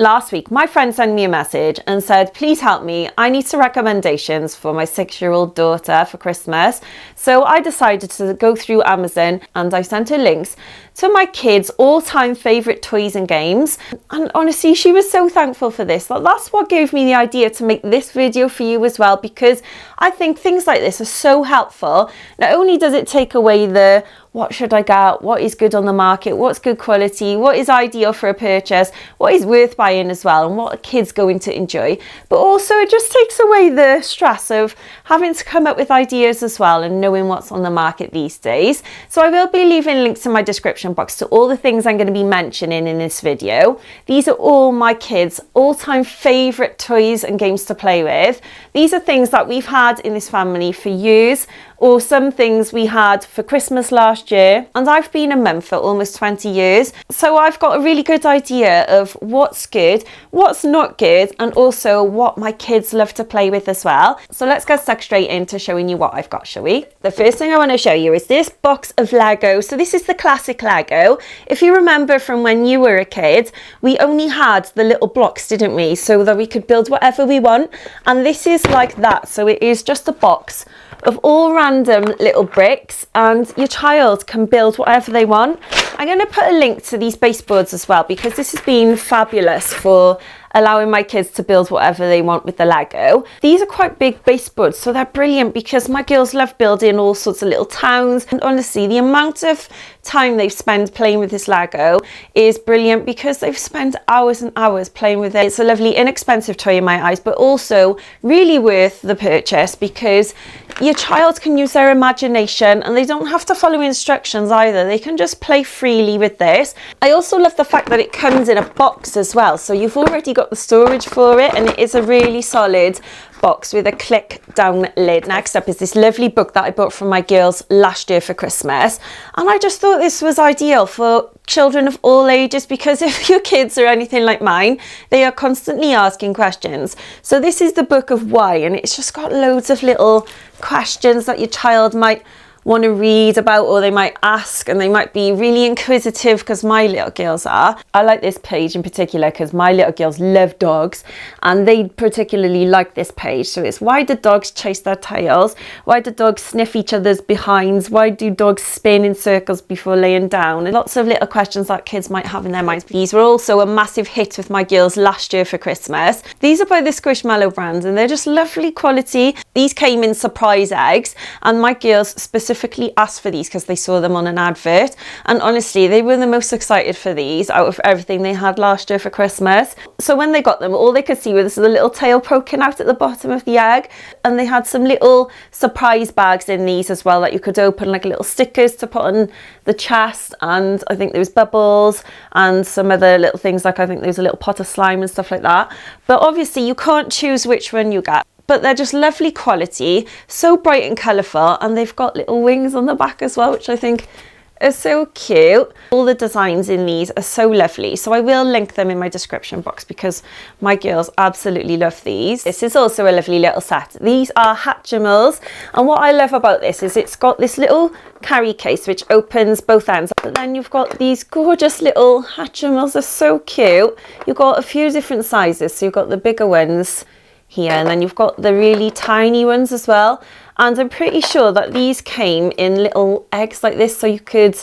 Last week, my friend sent me a message and said, please help me. I need some recommendations for my 6-year-old daughter for Christmas. So I decided to go through Amazon and I sent her links to my kids' all-time favourite toys and games. And honestly, she was so thankful for this. That's what gave me the idea to make this video for you as well, because I think things like this are so helpful. Not only does it take away the what should I get, what is good on the market, what's good quality, what is ideal for a purchase, what is worth buying as well, and what are kids going to enjoy. But also it just takes away the stress of having to come up with ideas as well and knowing what's on the market these days. So I will be leaving links in my description box to all the things I'm going to be mentioning in this video. These are all my kids' all-time favourite toys and games to play with. These are things that we've had in this family for years, or some things we had for Christmas last year, and I've been a mum for almost 20 years, so I've got a really good idea of what's good, what's not good, and also what my kids love to play with as well. So let's get stuck straight into showing you what I've got, shall we? The first thing I want to show you is this box of Lego. So this is the classic Lego. If you remember from when you were a kid, we only had the little blocks, didn't we, so that we could build whatever we want, and this is like that. So it is just a box of all random little bricks, and your child can build whatever they want. I'm going to put a link to these baseboards as well, because this has been fabulous for allowing my kids to build whatever they want with the Lego. These are quite big baseboards, so they're brilliant because my girls love building all sorts of little towns, and honestly the amount of time they've spent playing with this Lego is brilliant because they've spent hours and hours playing with it. It's a lovely inexpensive toy in my eyes, but also really worth the purchase because your child can use their imagination and they don't have to follow instructions either. They can just play freely with this. I also love the fact that it comes in a box as well, so you've already got the storage for it, and it is a really solid box with a click down lid. Next up is this lovely book that I bought from my girls last year for Christmas, and I just thought this was ideal for children of all ages, because if your kids are anything like mine, they are constantly asking questions. So this is the Book of Why, and it's just got loads of little questions that your child might want to read about, or they might ask, and they might be really inquisitive, because my little girls are. I like this page in particular because my little girls love dogs, and they particularly like this page. So it's, why do dogs chase their tails? Why do dogs sniff each other's behinds? Why do dogs spin in circles before laying down? And lots of little questions that kids might have in their minds. These were also a massive hit with my girls last year for Christmas. These are by the Squishmallow brand, and they're just lovely quality. These came in surprise eggs, and my girls specifically asked for these because they saw them on an advert, and honestly they were the most excited for these out of everything they had last year for Christmas. So when they got them, all they could see was the little tail poking out at the bottom of the egg, and they had some little surprise bags in these as well that you could open, like little stickers to put on the chest, and I think there was bubbles and some other little things, like I think there was a little pot of slime and stuff like that. But obviously you can't choose which one you get, but they're just lovely quality, so bright and colourful, and they've got little wings on the back as well, which I think is so cute. All the designs in these are so lovely, so I will link them in my description box because my girls absolutely love these. This is also a lovely little set. These are Hatchimals, and what I love about this is it's got this little carry case which opens both ends, but then you've got these gorgeous little Hatchimals. They're so cute. You've got a few different sizes, so you've got the bigger ones here, and then you've got the really tiny ones as well, and I'm pretty sure that these came in little eggs like this, so you could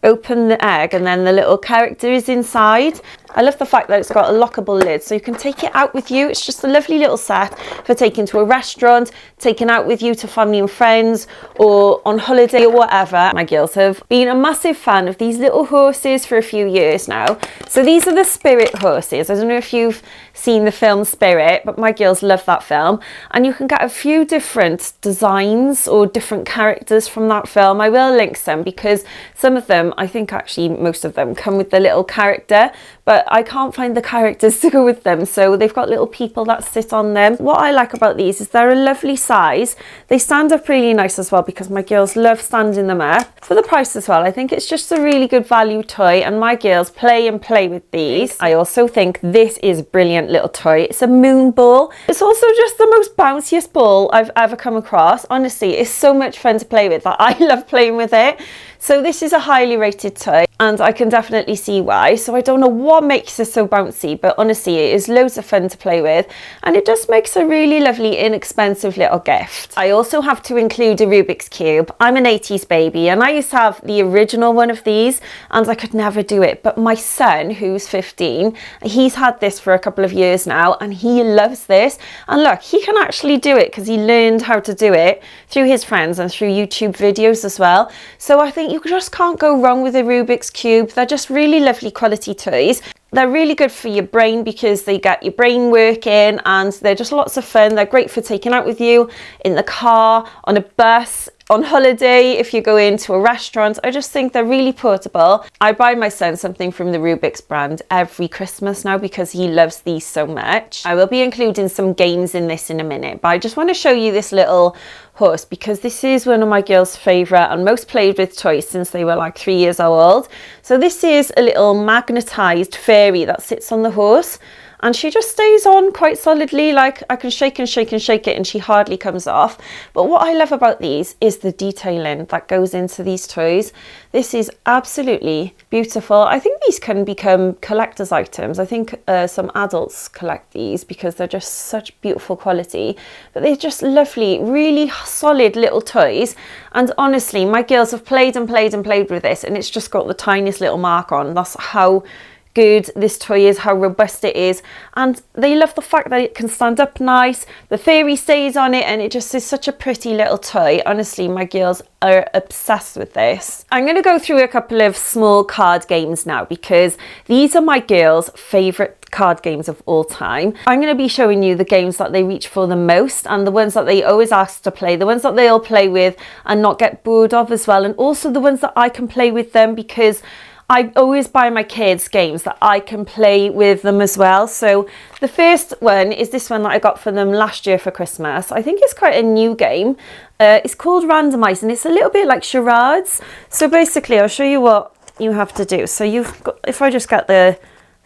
open the egg and then the little character is inside. I love the fact that it's got a lockable lid, so you can take it out with you. It's just a lovely little set for taking to a restaurant, taking out with you to family and friends, or on holiday or whatever. My girls have been a massive fan of these little horses for a few years now. So these are the Spirit horses. I don't know if you've seen the film Spirit, but my girls love that film, and you can get a few different designs or different characters from that film. I will link some because some of them, I think actually most of them, come with the little character, but I can't find the characters to go with them, so they've got little people that sit on them. What I like about these is they're a lovely size. They stand up really nice as well because my girls love standing them up. For the price as well, I think it's just a really good value toy, and my girls play and play with these. I also think this is a brilliant little toy. It's a moon ball. It's also just the most bounciest ball I've ever come across. Honestly, it's so much fun to play with that I love playing with it. So this is a highly rated toy, and I can definitely see why. So I don't know what makes it so bouncy, but honestly it is loads of fun to play with, and it just makes a really lovely inexpensive little gift. I also have to include a Rubik's Cube. I'm an 80s baby and I used to have the original one of these and I could never do it, but my son, who's 15, he's had this for a couple of years now and he loves this. And look, he can actually do it because he learned how to do it through his friends and through YouTube videos as well. So I think you just can't go wrong with a Rubik's Cube. They're just really lovely quality toys. They're really good for your brain because they get your brain working, and they're just lots of fun. They're great for taking out with you in the car, on a bus, on holiday, if you go into a restaurant. I just think they're really portable. I buy my son something from the Rubik's brand every Christmas now because he loves these so much. I will be including some games in this in a minute, but I just want to show you this little horse because this is one of my girls' favourite and most played with toys since they were like 3 years old. So this is a little magnetised fairy that sits on the horse, and she just stays on quite solidly. Like, I can shake and shake and shake it and she hardly comes off. But what I love about these is the detailing that goes into these toys. This is absolutely beautiful. I think these can become collector's items. I think some adults collect these because they're just such beautiful quality, but they're just lovely, really solid little toys. And honestly, my girls have played and played and played with this and it's just got the tiniest little mark on. That's how good this toy is, how robust it is, and they love the fact that it can stand up nice. The fairy stays on it and it just is such a pretty little toy. Honestly, my girls are obsessed with this. I'm going to go through a couple of small card games now because these are my girls' favourite card games of all time. I'm going to be showing you the games that they reach for the most and the ones that they always ask to play, the ones that they'll play with and not get bored of as well, and also the ones that I can play with them because I always buy my kids games that I can play with them as well. So the first one is this one that I got for them last year for Christmas. I think it's quite a new game. It's called Randomise and it's a little bit like charades. So basically I'll show you what you have to do. So you've got, if I just get the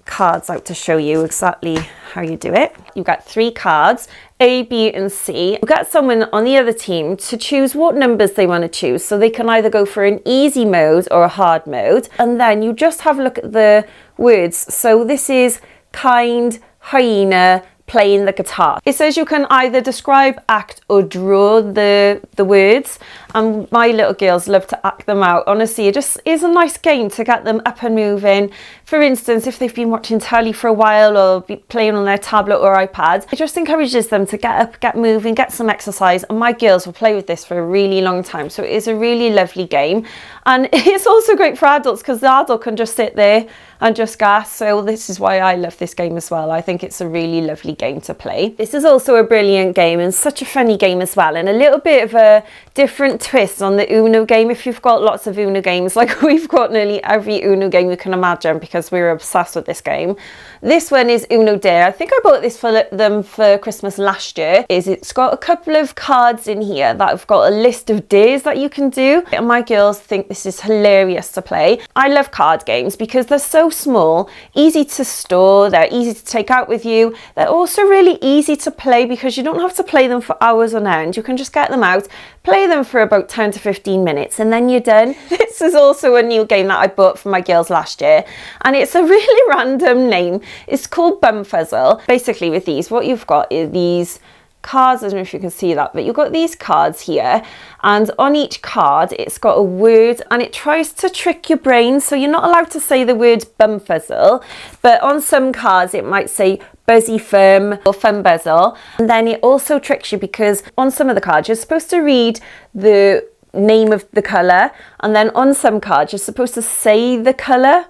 cards out to show you exactly how you do it. You've got 3 cards, A, B and C. You've got someone on the other team to choose what numbers they want to choose, so they can either go for an easy mode or a hard mode, and then you just have a look at the words. So this is kind, hyena, playing the guitar. It says you can either describe, act or draw the words, and my little girls love to act them out. Honestly, it just is a nice game to get them up and moving. For instance, if they've been watching telly for a while or be playing on their tablet or iPad, it just encourages them to get up, get moving, get some exercise, and my girls will play with this for a really long time. So it is a really lovely game, and it's also great for adults because the adult can just sit there and just gas. So this is why I love this game as well. I think it's a really lovely game to play. This is also a brilliant game and such a funny game as well, and a little bit of a different twist on the Uno game. If you've got lots of Uno games, like we've got nearly every Uno game you can imagine because we're obsessed with this game. This one is Uno Dare. I think I bought this for them for Christmas last year. It's got a couple of cards in here that have got a list of dares that you can do, and my girls think this is hilarious to play. I love card games because they're so small, easy to store, they're easy to take out with you. They're also really easy to play because you don't have to play them for hours on end. You can just get them out, play them for about 10 to 15 minutes and then you're done. This is also a new game that I bought for my girls last year, and it's a really random name. It's called Bum Fuzzle. Basically with these, what you've got is these cards. I don't know if you can see that, but you've got these cards here, and on each card it's got a word and it tries to trick your brain. So you're not allowed to say the word bum fuzzle, but on some cards it might say buzzy fum or fun buzzle, and then it also tricks you because on some of the cards you're supposed to read the name of the colour, and then on some cards you're supposed to say the colour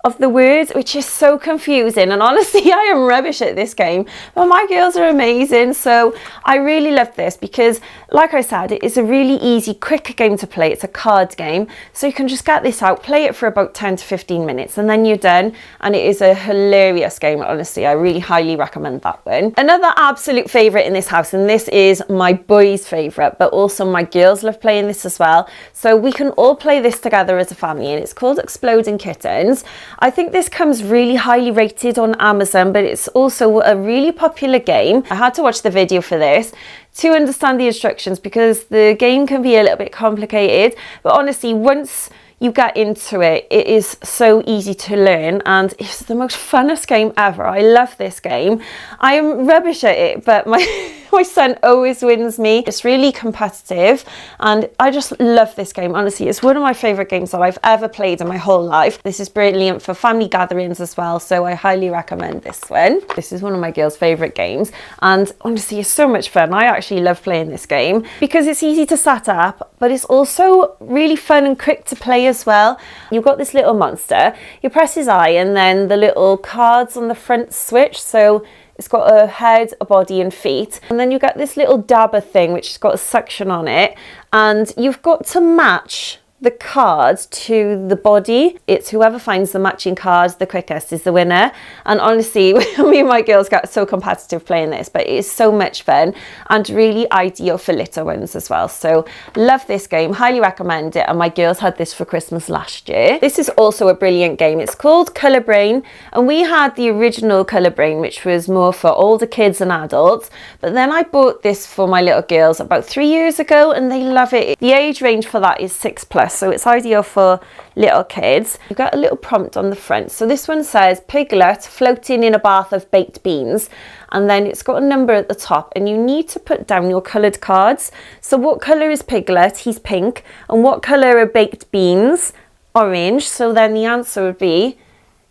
of the words, which is so confusing. And honestly, I am rubbish at this game, but my girls are amazing. So I really love this because, like I said, it is a really easy, quick game to play. It's a card game, so you can just get this out, play it for about 10 to 15 minutes, and then you're done. And it is a hilarious game. Honestly, I really highly recommend that one. Another absolute favourite in this house, and this is my boys' favourite, but also my girls love playing this as well. So we can all play this together as a family, and it's called Exploding Kittens. I think this comes really highly rated on Amazon, but it's also a really popular game. I had to watch the video for this to understand the instructions because the game can be a little bit complicated, but honestly, once you get into it, it is so easy to learn, and it's the most funnest game ever. I love this game. I am rubbish at it, but my son always wins me. It's really competitive, and I just love this game. Honestly, it's one of my favorite games that I've ever played in my whole life. This is brilliant for family gatherings as well, so I highly recommend this one. This is one of my girls' favorite games, and honestly, it's so much fun. I actually love playing this game because it's easy to set up, but it's also really fun and quick to play as well. You've got this little monster, you press his eye, and then the little cards on the front switch, so it's got a head, a body and feet, and then you get this little dabber thing which has got a suction on it, and you've got to match the cards to the body. It's whoever finds the matching cards the quickest is the winner. And honestly, me and my girls get so competitive playing this, but it is so much fun and really ideal for little ones as well. So love this game, highly recommend it, and my girls had this for Christmas last year. This is also a brilliant game. It's called Colour Brain, and we had the original Colour Brain, which was more for older kids and adults, but then I bought this for my little girls about 3 years ago, and they love it. The age range for that is 6+, so it's ideal for little kids. You've got a little prompt on the front. So this one says Piglet floating in a bath of baked beans, and then it's got a number at the top, and you need to put down your coloured cards. So what colour is Piglet? He's pink. And what colour are baked beans? Orange. So then the answer would be,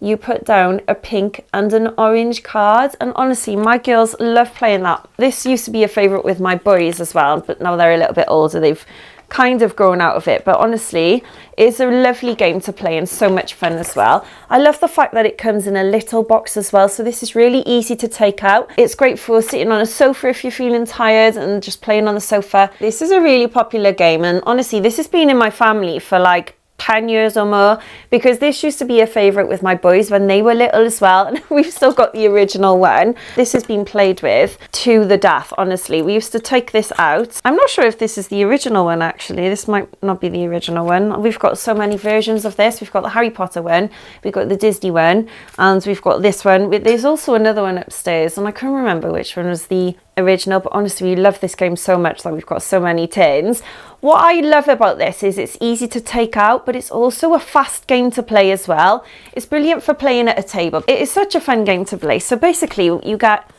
you put down a pink and an orange card. And honestly, my girls love playing that. This used to be a favourite with my boys as well, but now they're a little bit older, they've kind of grown out of it. But honestly, it's a lovely game to play and so much fun as well. I love the fact that it comes in a little box as well, so this is really easy to take out. It's great for sitting on a sofa if you're feeling tired and just playing on the sofa. This is a really popular game, and honestly, this has been in my family for like 10 years or more, because this used to be a favourite with my boys when they were little as well, and we've still got the original one. This has been played with to the death, honestly. We used to take this out. I'm not sure if this is the original one actually. This might not be the original one. We've got so many versions of this. We've got the Harry Potter one, we've got the Disney one, and we've got this one. There's also another one upstairs, and I can't remember which one was the original, but honestly, we love this game so much that we've got so many tins. What I love about this is it's easy to take out, but it's also a fast game to play as well. It's brilliant for playing at a table. It is such a fun game to play. So basically, you get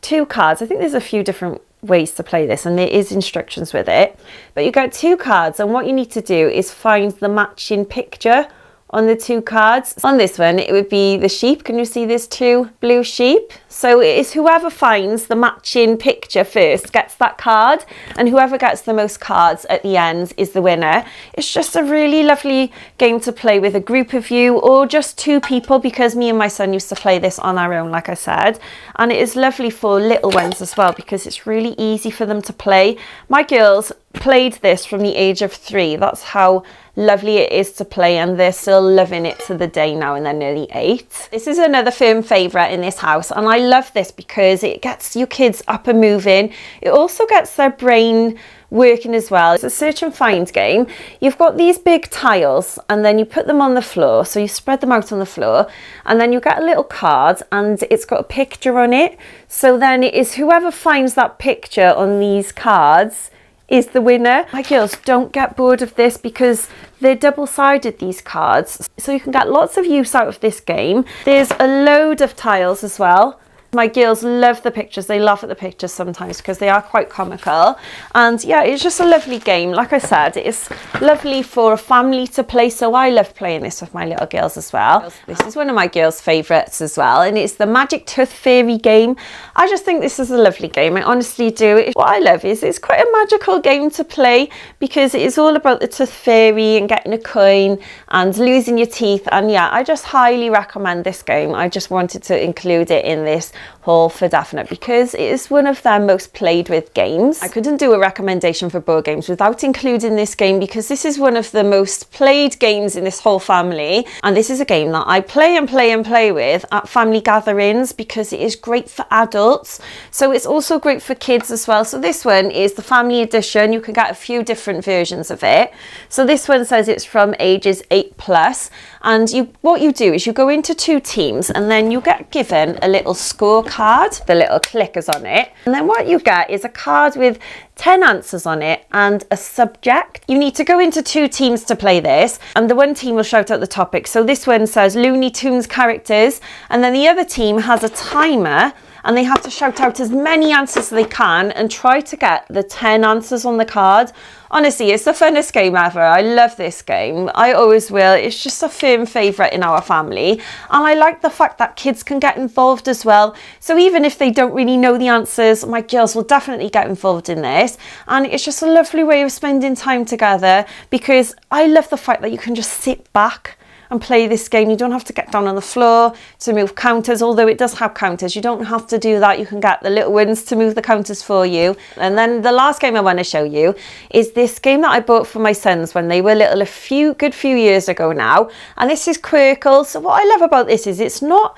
2 cards. I think there's a few different ways to play this, and there is instructions with it, but you get 2 cards, and what you need to do is find the matching picture on the 2 cards. On this one, it would be the sheep. Can you see there's 2 blue sheep? So it is whoever finds the matching picture first gets that card, and whoever gets the most cards at the end is the winner. It's just a really lovely game to play with a group of you, or just 2 people, because me and my son used to play this on our own, like I said. And it is lovely for little ones as well, because it's really easy for them to play. My girls played this from the age of 3. That's how lovely it is to play, and they're still loving it to the day now, and they're nearly 8. This is another firm favourite in this house, and I love this because it gets your kids up and moving. It also gets their brain working as well. It's a search and find game. You've got these big tiles, and then you put them on the floor, so you spread them out on the floor, and then you get a little card, and it's got a picture on it. So then it is whoever finds that picture on these cards is the winner. My girls don't get bored of this because they're double-sided, these cards, so you can get lots of use out of this game. There's a load of tiles as well. My girls love the pictures. They laugh at the pictures sometimes because they are quite comical. And yeah, it's just a lovely game. Like I said, it's lovely for a family to play, so I love playing this with my little girls as well. This is one of my girls' favourites as well, and it's the Magic Tooth Fairy game. I just think this is a lovely game. I honestly do. What I love is it's quite a magical game to play, because it is all about the Tooth Fairy and getting a coin and losing your teeth. And yeah, I just highly recommend this game. I just wanted to include it in this haul for definite, because it is one of their most played with games. I couldn't do a recommendation for board games without including this game, because this is one of the most played games in this whole family, and this is a game that I play and play and play with at family gatherings because it is great for adults, so it's also great for kids as well. So this one is the family edition. You can get a few different versions of it. So this one says it's from ages 8+, and what you do is you go into 2 teams, and then you get given a little score scorecard, the little clickers on it. And then what you get is a card with 10 answers on it and a subject. You need to go into 2 teams to play this, and the one team will shout out the topic. So this one says Looney Tunes characters, and then the other team has a timer, and they have to shout out as many answers as they can and try to get the 10 answers on the card. Honestly, it's the funnest game ever. I love this game. I always will. It's just a firm favourite in our family. And I like the fact that kids can get involved as well. So even if they don't really know the answers, my girls will definitely get involved in this. And it's just a lovely way of spending time together, because I love the fact that you can just sit back and play this game. You don't have to get down on the floor to move counters, although it does have counters. You don't have to do that. You can get the little ones to move the counters for you. And then the last game I want to show you is this game that I bought for my sons when they were little a good few years ago now. And this is Quirkle. So what I love about this is it's not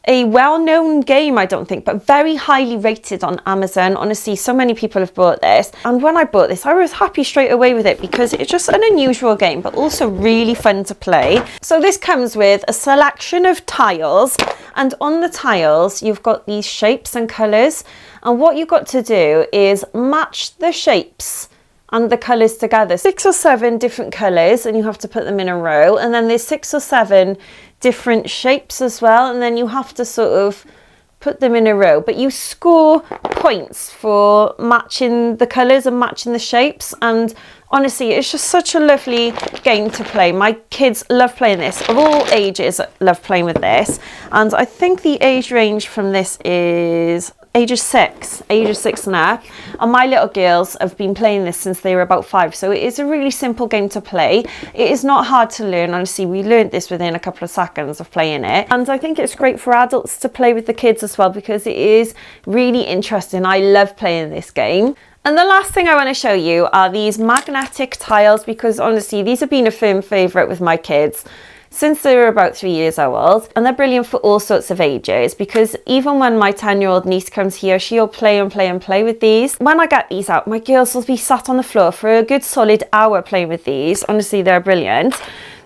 a well-known game, I don't think, but very highly rated on Amazon. Honestly, so many people have bought this, and when I bought this I was happy straight away with it because it's just an unusual game but also really fun to play. So this comes with a selection of tiles, and on the tiles you've got these shapes and colours, and what you've got to do is match the shapes and the colours together. 6 or 7 different colours, and you have to put them in a row, and then there's 6 or 7 different shapes as well, and then you have to sort of put them in a row, but you score points for matching the colours and matching the shapes. And honestly, it's just such a lovely game to play. My kids love playing this, of all ages love playing with this, and I think the age range from this is ages 6 and up, and my little girls have been playing this since they were about 5, so it is a really simple game to play. It is not hard to learn. Honestly, we learned this within a couple of seconds of playing it, and I think it's great for adults to play with the kids as well because it is really interesting. I love playing this game. And the last thing I want to show you are these magnetic tiles, because honestly these have been a firm favourite with my kids since they were about 3 years old, and they're brilliant for all sorts of ages, because even when my 10-year-old niece comes here, she'll play and play and play with these. When I get these out, my girls will be sat on the floor for a good solid hour playing with these. Honestly, they're brilliant.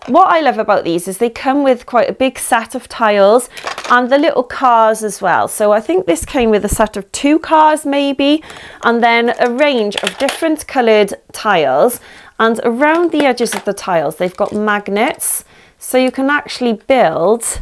What I love about these is they come with quite a big set of tiles and the little cars as well. So I think this came with a set of 2 cars maybe, and then a range of different coloured tiles, and around the edges of the tiles they've got magnets. So you can actually build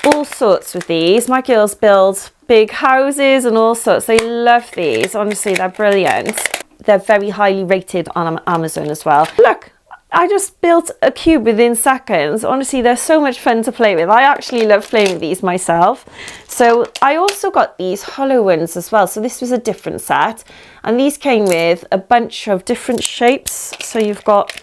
all sorts with these. My girls build big houses and all sorts. They love these. Honestly, they're brilliant. They're very highly rated on Amazon as well. Look, I just built a cube within seconds. Honestly, they're so much fun to play with. I actually love playing with these myself. So I also got these hollow ones as well. So this was a different set. And these came with a bunch of different shapes. So you've got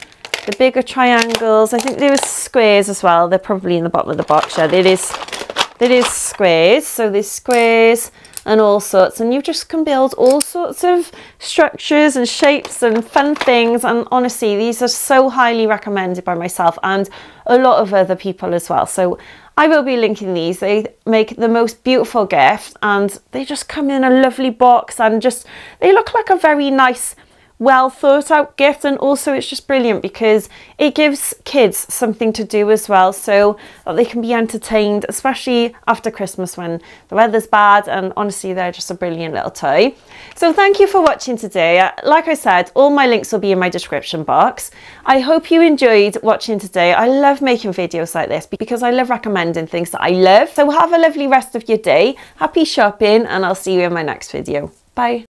the bigger triangles. I think there was squares as well. They're probably in the bottom of the box. Yeah, there is squares. So there's squares and all sorts, and you just can build all sorts of structures and shapes and fun things. And honestly, these are so highly recommended by myself and a lot of other people as well. So I will be linking these. They make the most beautiful gift, and they just come in a lovely box, and just they look like a very nice, well thought out gift. And also it's just brilliant because it gives kids something to do as well, so that they can be entertained, especially after Christmas when the weather's bad. And honestly, they're just a brilliant little toy. So thank you for watching today. Like I said, all my links will be in my description box. I hope you enjoyed watching today. I love making videos like this because I love recommending things that I love. So have a lovely rest of your day. Happy shopping, and I'll see you in my next video. Bye.